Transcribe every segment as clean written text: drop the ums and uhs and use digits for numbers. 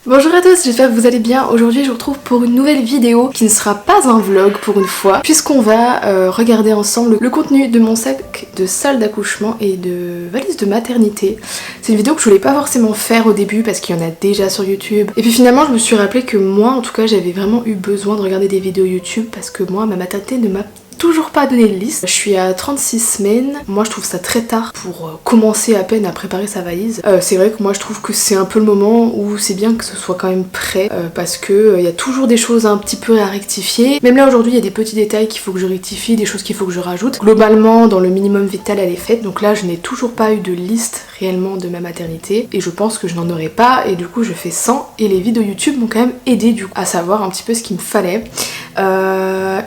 Bonjour à tous, j'espère que vous allez bien. Aujourd'hui je vous retrouve pour une nouvelle vidéo qui ne sera pas un vlog pour une fois, puisqu'on va regarder ensemble le contenu de mon sac de salle d'accouchement et de valise de maternité. C'est une vidéo que je voulais pas forcément faire au début parce qu'il y en a déjà sur YouTube. Et puis finalement je me suis rappelé que moi en tout cas j'avais vraiment eu besoin de regarder des vidéos YouTube parce que moi ma maternité ne m'a toujours pas donné de liste. Je suis à 36 semaines. Moi je trouve ça très tard pour commencer à peine à préparer sa valise. C'est vrai que moi je trouve que c'est un peu le moment où c'est bien que ce soit quand même prêt parce que il y a toujours des choses un petit peu à rectifier. Même là aujourd'hui il y a des petits détails qu'il faut que je rectifie, des choses qu'il faut que je rajoute. Globalement dans le minimum vital elle est faite. Donc là je n'ai toujours pas eu de liste réellement de ma maternité et je pense que je n'en aurai pas et du coup je fais 100 et les vidéos YouTube m'ont quand même aidé du coup à savoir un petit peu ce qu'il me fallait.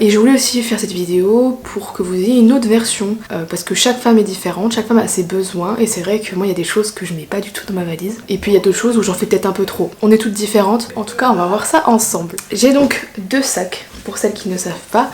Et je voulais aussi faire cette vidéo pour que vous ayez une autre version parce que chaque femme est différente, chaque femme a ses besoins et c'est vrai que moi il y a des choses que je mets pas du tout dans ma valise et puis il y a d'autres choses où j'en fais peut-être un peu trop. On est toutes différentes, en tout cas on va voir ça ensemble. J'ai donc deux sacs pour celles qui ne savent pas.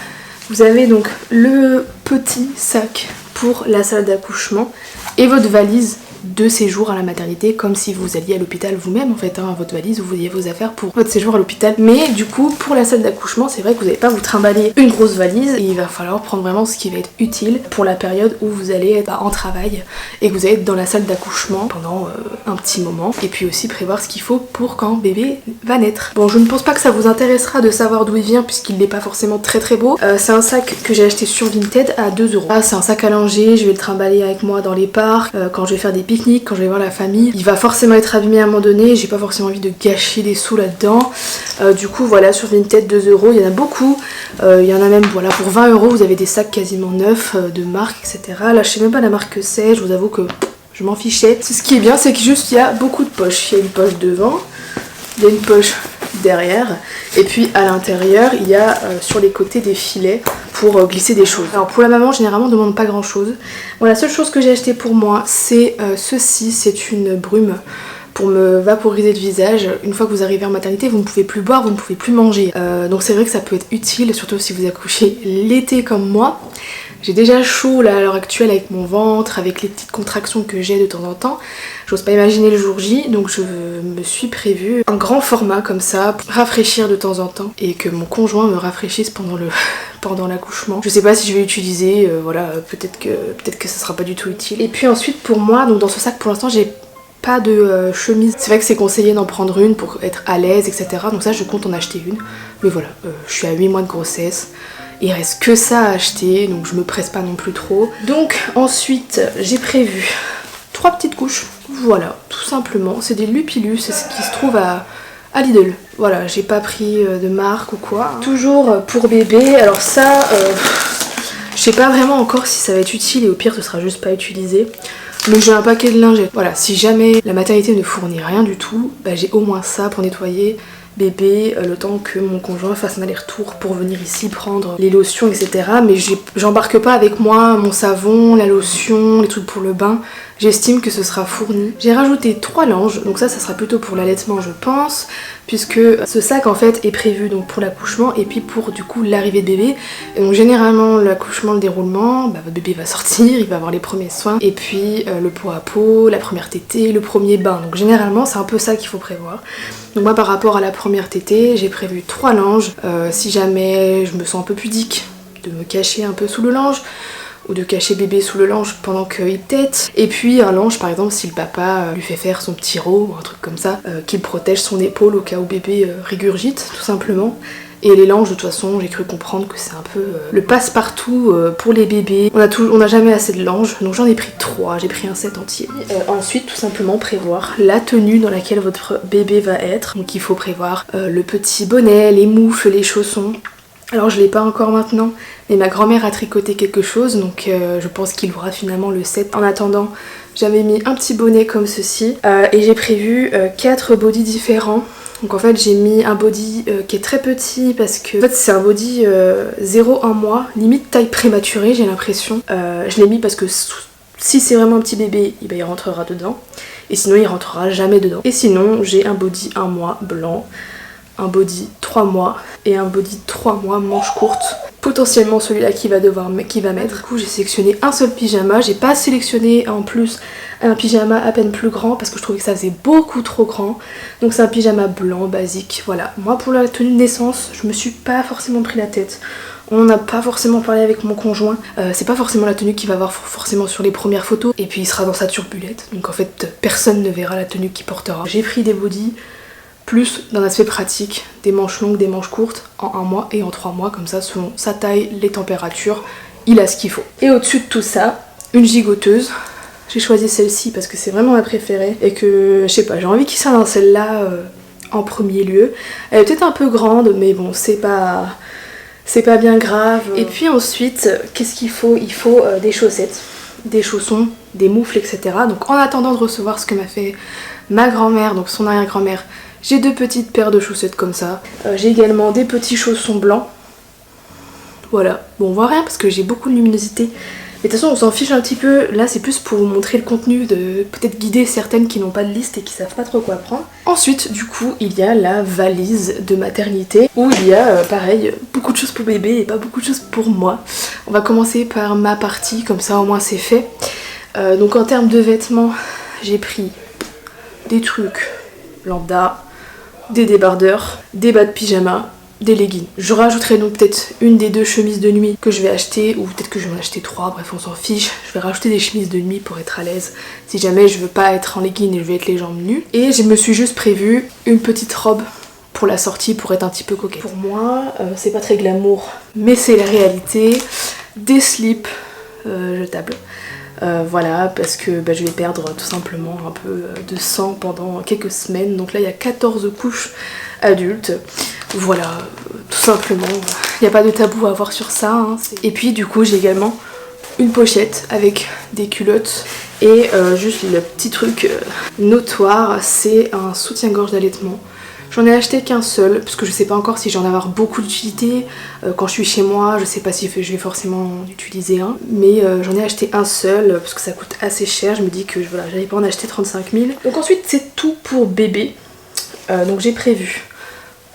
Vous avez donc le petit sac pour la salle d'accouchement et votre valise de séjour à la maternité, comme si vous alliez à l'hôpital vous-même en fait, hein, votre valise où vous ayez vos affaires pour votre séjour à l'hôpital. Mais du coup pour la salle d'accouchement c'est vrai que vous n'allez pas vous trimballer une grosse valise et il va falloir prendre vraiment ce qui va être utile pour la période où vous allez être en travail et que vous allez être dans la salle d'accouchement pendant un petit moment, et puis aussi prévoir ce qu'il faut pour quand bébé va naître. Bon, je ne pense pas que ça vous intéressera de savoir d'où il vient puisqu'il n'est pas forcément très beau. C'est un sac que j'ai acheté sur Vinted à 2€. Ah, c'est un sac à langer, je vais le trimballer avec moi dans les parcs, quand je vais faire des pique-niques, quand je vais voir la famille. Il va forcément être abîmé à un moment donné, j'ai pas forcément envie de gâcher des sous là-dedans. Du coup voilà, sur Vinted 2€, il y en a beaucoup. Il y en a même voilà pour 20€, vous avez des sacs quasiment neufs de marque, etc. Là je sais même pas la marque que c'est, je vous avoue que je m'en fichais. Ce qui est bien c'est que juste il y a beaucoup de poches. Il y a une poche devant, il y a une poche derrière et puis à l'intérieur il y a sur les côtés des filets pour glisser des choses. Alors pour la maman généralement on ne demande pas grand chose. Bon, la seule chose que j'ai acheté pour moi c'est ceci, c'est une brume pour me vaporiser le visage. Une fois que vous arrivez en maternité vous ne pouvez plus boire, vous ne pouvez plus manger, donc c'est vrai que ça peut être utile surtout si vous accouchez l'été comme moi. J'ai déjà chaud là à l'heure actuelle avec mon ventre, avec les petites contractions que j'ai de temps en temps. J'ose pas imaginer le jour J, donc je me suis prévu un grand format comme ça pour rafraîchir de temps en temps et que mon conjoint me rafraîchisse pendant l'accouchement. Je sais pas si je vais l'utiliser, voilà, peut-être que ça sera pas du tout utile. Et puis ensuite pour moi, donc dans ce sac pour l'instant j'ai pas de chemise. C'est vrai que c'est conseillé d'en prendre une pour être à l'aise, etc. Donc ça je compte en acheter une. Mais voilà, je suis à 8 mois de grossesse. Il reste que ça à acheter, donc je me presse pas non plus trop. Donc ensuite j'ai prévu 3 petites couches. Voilà, tout simplement. C'est des Lupilus, c'est ce qui se trouve à Lidl. Voilà, j'ai pas pris de marque ou quoi. Toujours pour bébé. Alors ça, je sais pas vraiment encore si ça va être utile et au pire ce sera juste pas utilisé. Mais j'ai un paquet de lingettes. Voilà, si jamais la maternité ne fournit rien du tout, bah, j'ai au moins ça pour nettoyer bébé le temps que mon conjoint fasse un aller-retour pour venir ici prendre les lotions, etc. Mais j'embarque pas avec moi mon savon, la lotion, les trucs pour le bain. J'estime que ce sera fourni. J'ai rajouté 3 langes, donc ça sera plutôt pour l'allaitement je pense, puisque ce sac en fait est prévu donc pour l'accouchement et puis pour du coup l'arrivée de bébé. Et donc généralement l'accouchement, le déroulement, bah, votre bébé va sortir, il va avoir les premiers soins et puis le pot à pot, la première tétée, le premier bain. Donc généralement c'est un peu ça qu'il faut prévoir. Donc moi par rapport à la première tétée, j'ai prévu 3 langes. Si jamais je me sens un peu pudique, de me cacher un peu sous le lange, ou de cacher bébé sous le lange pendant qu'il tète. Et puis un lange par exemple si le papa lui fait faire son petit rot ou un truc comme ça, qu'il protège son épaule au cas où bébé régurgite tout simplement. Et les langes de toute façon j'ai cru comprendre que c'est un peu le passe-partout pour les bébés. On n'a jamais assez de langes, donc j'en ai pris 3, j'ai pris un set entier. Ensuite tout simplement prévoir la tenue dans laquelle votre bébé va être. Donc il faut prévoir le petit bonnet, les moufles, les chaussons. Alors je l'ai pas encore maintenant, mais ma grand-mère a tricoté quelque chose, donc je pense qu'il aura finalement le set. En attendant, j'avais mis un petit bonnet comme ceci, et j'ai prévu 4 bodys différents. Donc en fait j'ai mis un body qui est très petit parce que en fait c'est un body 0-1 mois, limite taille prématurée j'ai l'impression. Je l'ai mis parce que si c'est vraiment un petit bébé, il rentrera dedans, et sinon il rentrera jamais dedans. Et sinon j'ai un body 1 mois blanc, un body 3 mois et un body 3 mois manche courte potentiellement celui-là qui va mettre. Du coup j'ai sélectionné un seul pyjama, j'ai pas sélectionné en plus un pyjama à peine plus grand parce que je trouvais que ça faisait beaucoup trop grand. Donc c'est un pyjama blanc basique, voilà. Moi pour la tenue de naissance, je me suis pas forcément pris la tête. On n'a pas forcément parlé avec mon conjoint, c'est pas forcément la tenue qu'il va avoir forcément sur les premières photos. Et puis il sera dans sa turbulette, donc en fait personne ne verra la tenue qu'il portera. J'ai pris des bodys plus d'un aspect pratique, des manches longues, des manches courtes, en 1 mois et en 3 mois, comme ça selon sa taille, les températures, il a ce qu'il faut. Et au-dessus de tout ça, une gigoteuse. J'ai choisi celle-ci parce que c'est vraiment ma préférée et que, je sais pas, j'ai envie qu'il soit dans celle-là en premier lieu. Elle est peut-être un peu grande, mais bon, c'est pas bien grave. Et puis ensuite, qu'est-ce qu'il faut? Il faut des chaussettes, des chaussons, des moufles, etc. Donc en attendant de recevoir ce que m'a fait ma grand-mère, donc son arrière-grand-mère, j'ai 2 petites paires de chaussettes comme ça. J'ai également des petits chaussons blancs. Voilà, bon on voit rien parce que j'ai beaucoup de luminosité. Mais de toute façon on s'en fiche un petit peu, là c'est plus pour vous montrer le contenu, de peut-être guider certaines qui n'ont pas de liste et qui savent pas trop quoi prendre. Ensuite du coup il y a la valise de maternité où il y a pareil beaucoup de choses pour bébé et pas beaucoup de choses pour moi. On va commencer par ma partie, comme ça au moins c'est fait. Donc en termes de vêtements, j'ai pris des trucs lambda, des débardeurs, des bas de pyjama, des leggings. Je rajouterai donc peut-être une des 2 chemises de nuit que je vais acheter, ou peut-être que je vais en acheter 3, bref on s'en fiche. Je vais rajouter des chemises de nuit pour être à l'aise si jamais je veux pas être en legging et je vais être les jambes nues. Et je me suis juste prévu une petite robe pour la sortie pour être un petit peu coquette. Pour moi, c'est pas très glamour, mais c'est la réalité. Des slips jetables. Voilà, parce que je vais perdre tout simplement un peu de sang pendant quelques semaines. Donc là il y a 14 couches adultes. Voilà, tout simplement. Il n'y a pas de tabou à avoir sur ça. Hein. Et puis du coup j'ai également une pochette avec des culottes. Et juste le petit truc notoire, c'est un soutien-gorge d'allaitement. J'en ai acheté qu'un seul, parce que je sais pas encore si j'en vais avoir beaucoup d'utilité. Quand je suis chez moi, je sais pas si je vais forcément en utiliser un. Mais j'en ai acheté un seul, parce que ça coûte assez cher. Je me dis que voilà, j'allais pas en acheter 35 000. Donc ensuite, c'est tout pour bébé. Donc j'ai prévu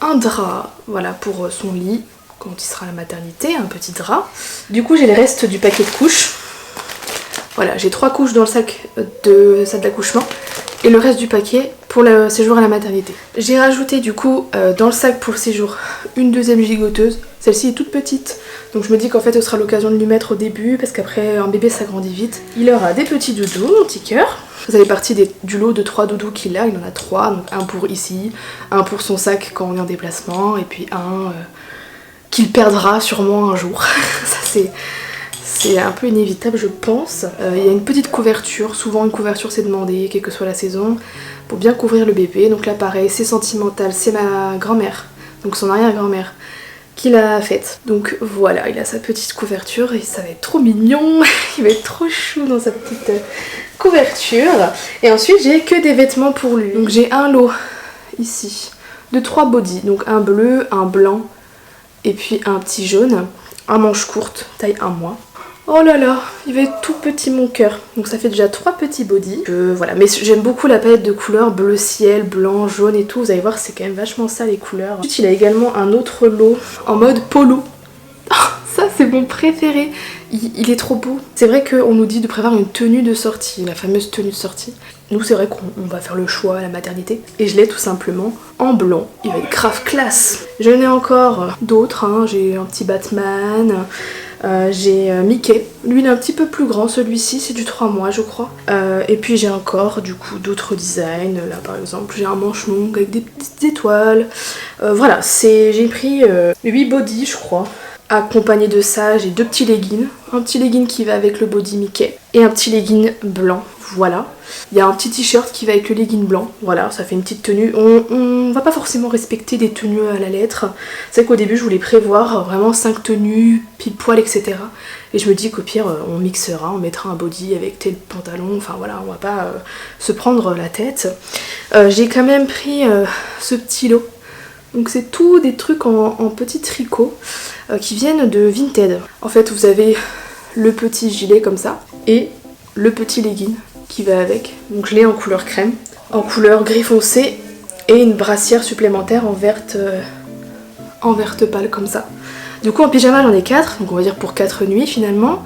un drap, voilà, pour son lit, quand il sera à la maternité, un petit drap. Du coup, j'ai les restes du paquet de couches. Voilà, j'ai 3 couches dans le sac d'accouchement. Et le reste du paquet pour le séjour à la maternité. J'ai rajouté du coup dans le sac pour le séjour une 2e gigoteuse. Celle-ci est toute petite, donc je me dis qu'en fait ce sera l'occasion de lui mettre au début parce qu'après un bébé ça grandit vite. Il aura des petits doudous, mon petit cœur. Ça fait partie du lot de 3 doudous qu'il a, il en a 3, donc un pour ici, un pour son sac quand on est en déplacement et puis un qu'il perdra sûrement un jour. Ça c'est un peu inévitable je pense. Il y a une petite couverture, souvent une couverture c'est demandé, quelle que soit la saison, pour bien couvrir le bébé. Donc là pareil, c'est sentimental, c'est ma grand-mère, donc son arrière-grand-mère, qui l'a faite. Donc voilà, il a sa petite couverture et ça va être trop mignon, il va être trop chou dans sa petite couverture. Et ensuite j'ai que des vêtements pour lui. Donc j'ai un lot ici de 3 bodys, donc un bleu, un blanc et puis un petit jaune, un manche courte, taille 1 mois. Oh là là, il va être tout petit mon cœur. Donc ça fait déjà 3 petits bodys. Voilà, mais j'aime beaucoup la palette de couleurs bleu ciel, blanc, jaune et tout. Vous allez voir, c'est quand même vachement ça les couleurs. Ensuite, il a également un autre lot en mode polo. Oh, ça c'est mon préféré. Il est trop beau. C'est vrai qu'on nous dit de prévoir une tenue de sortie, la fameuse tenue de sortie. Nous c'est vrai qu'on va faire le choix à la maternité. Et je l'ai tout simplement en blanc. Il va être grave classe. J'en ai encore d'autres, hein. J'ai un petit Batman. J'ai Mickey, lui il est un petit peu plus grand, celui-ci c'est du 3 mois je crois. Et puis j'ai encore du coup d'autres designs, là par exemple j'ai un manche long avec des petites étoiles. Voilà, j'ai pris 8 bodys je crois. Accompagné de ça j'ai 2 petits leggings, un petit legging qui va avec le body Mickey et un petit legging blanc, voilà. Il y a un petit t-shirt qui va avec le legging blanc, voilà, ça fait une petite tenue. On va pas forcément respecter des tenues à la lettre. C'est vrai qu'au début je voulais prévoir vraiment 5 tenues, pile poil, etc. Et je me dis qu'au pire on mixera, on mettra un body avec tel pantalon, enfin voilà, on va pas se prendre la tête. J'ai quand même pris ce petit lot. Donc c'est tout des trucs en petits tricots qui viennent de Vinted. En fait vous avez le petit gilet comme ça et le petit legging qui va avec. Donc je l'ai en couleur crème, en couleur gris foncé et une brassière supplémentaire en verte pâle comme ça. Du coup en pyjama j'en ai 4, donc on va dire pour 4 nuits finalement.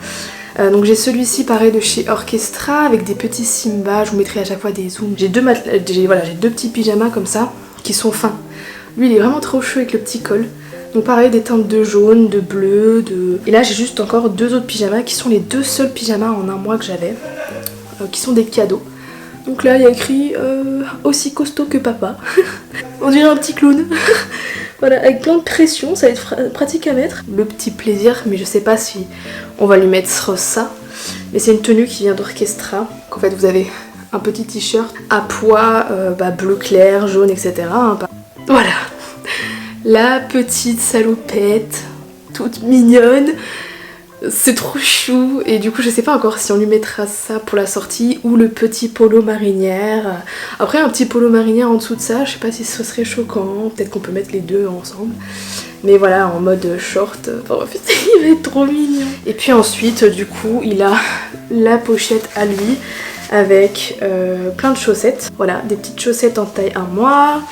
Donc j'ai celui-ci pareil de chez Orchestra avec des petits Simba, je vous mettrai à chaque fois des zooms. J'ai deux petits pyjamas comme ça qui sont fins. Lui il est vraiment trop chou avec le petit col. Donc pareil des teintes de jaune, de bleu, de... Et là j'ai juste encore 2 autres pyjamas qui sont les 2 seuls pyjamas en un mois que j'avais. Qui sont des cadeaux. Donc là il y a écrit aussi costaud que papa. On dirait un petit clown. Voilà, avec plein de pression, ça va être pratique à mettre. Le petit plaisir, mais je sais pas si on va lui mettre ça. Mais c'est une tenue qui vient d'Orchestra. En fait vous avez un petit t-shirt à pois, bleu clair, jaune, etc. Voilà. La petite salopette, toute mignonne. C'est trop chou et du coup je sais pas encore si on lui mettra ça pour la sortie ou le petit polo marinière. Après un petit polo marinière en dessous de ça, je sais pas si ce serait choquant, peut-être qu'on peut mettre les deux ensemble. Mais voilà, en mode short, il va être trop mignon. Et puis ensuite du coup il a la pochette à lui avec plein de chaussettes. Voilà, des petites chaussettes en taille 1 mois.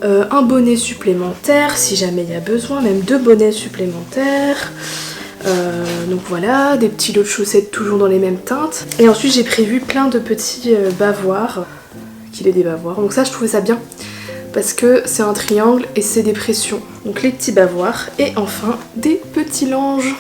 Un bonnet supplémentaire si jamais il y a besoin, même 2 bonnets supplémentaires. Donc voilà, des petits lots de chaussettes toujours dans les mêmes teintes. Et ensuite j'ai prévu plein de petits bavoirs, qu'il est des bavoirs. Donc ça je trouvais ça bien parce que c'est un triangle et c'est des pressions. Donc les petits bavoirs et enfin des petits langes.